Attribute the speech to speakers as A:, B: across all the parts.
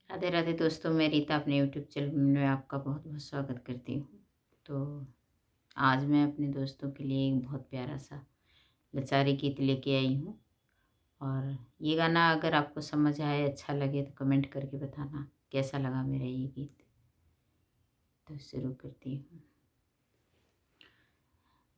A: राधे राधे दोस्तों, मैं रीता अपने यूट्यूब चैनल में आपका बहुत बहुत स्वागत करती हूँ। तो आज मैं अपने दोस्तों के लिए एक बहुत प्यारा सा लचारी गीत लेके आई हूँ। और ये गाना अगर आपको समझ आए, अच्छा लगे तो कमेंट करके बताना कैसा लगा मेरा ये गीत। तो शुरू करती हूँ।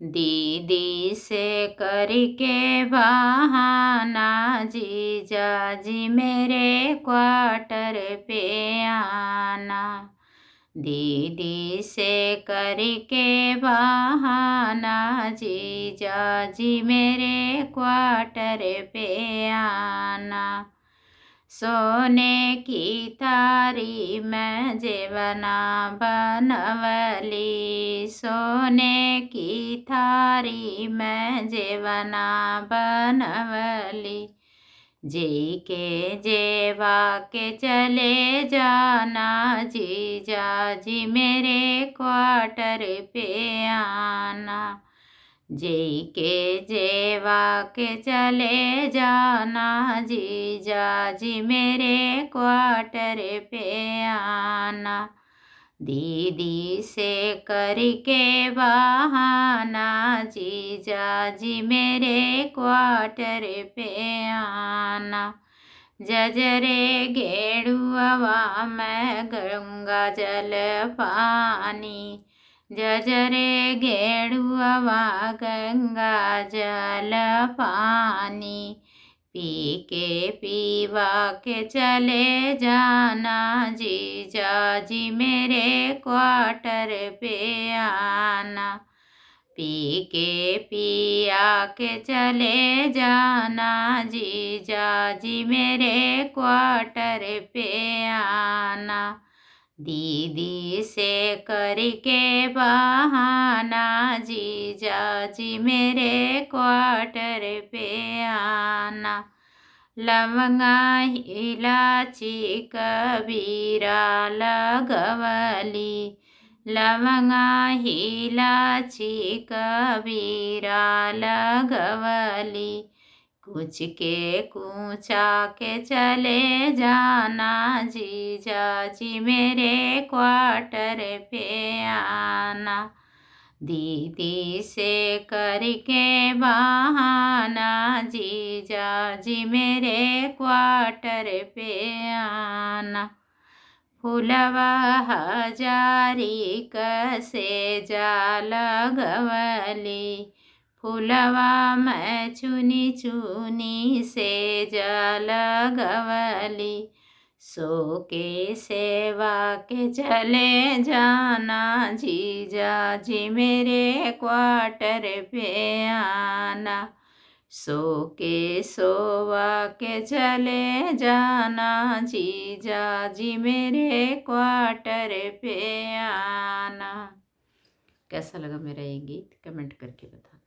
A: दीदी से करके बहाना जीजा जी मेरे क्वार्टर पे आना। दीदी से करके बहाना जीजा जी मेरे क्वार्टर पे आना। सोने की थारी में जेवना बनवली, सोने की थारी में जेवना बनवली। जी के जेवा के चले जाना जीजा जी मेरे क्वार्टर पे आना। जी के जेवा के चले जाना जीजा जी मेरे क्वार्टर पे आना। दीदी से करके बहाना जीजा जी मेरे क्वार्टर पे आना। जजरे गेड़ुआ में गंगा जल पानी, जजरे गेड़ुआ गंगा जल पानी। पी के पीवा के चले जाना जीजा जी मेरे क्वार्टर पे आना। पी के पिया के चले जाना जीजा जी मेरे क्वार्टर पे आना। दीदी से करके बहाना जीजा जी मेरे क्वार्टर पे आना। लवंगा इलाची कबीरा लगवली, लवंगा इलाची कबीरा लगवली। कुछ के कूचा के चले जाना जीजा जी मेरे क्वार्टर पे आना। दीदी से करके बहाना जीजा जी मेरे क्वार्टर पे आना। फुलवा हजारी कसे जाल गवली, फुलवा मैं चुनी चुनी से जाल गवली। सो के सेवा के चले जाना जीजा जी मेरे क्वार्टर पे आना। सो के सोवा के चले जाना जीजा जी मेरे क्वार्टर पे आना। कैसा लगा मेरा ये गीत कमेंट करके बताना।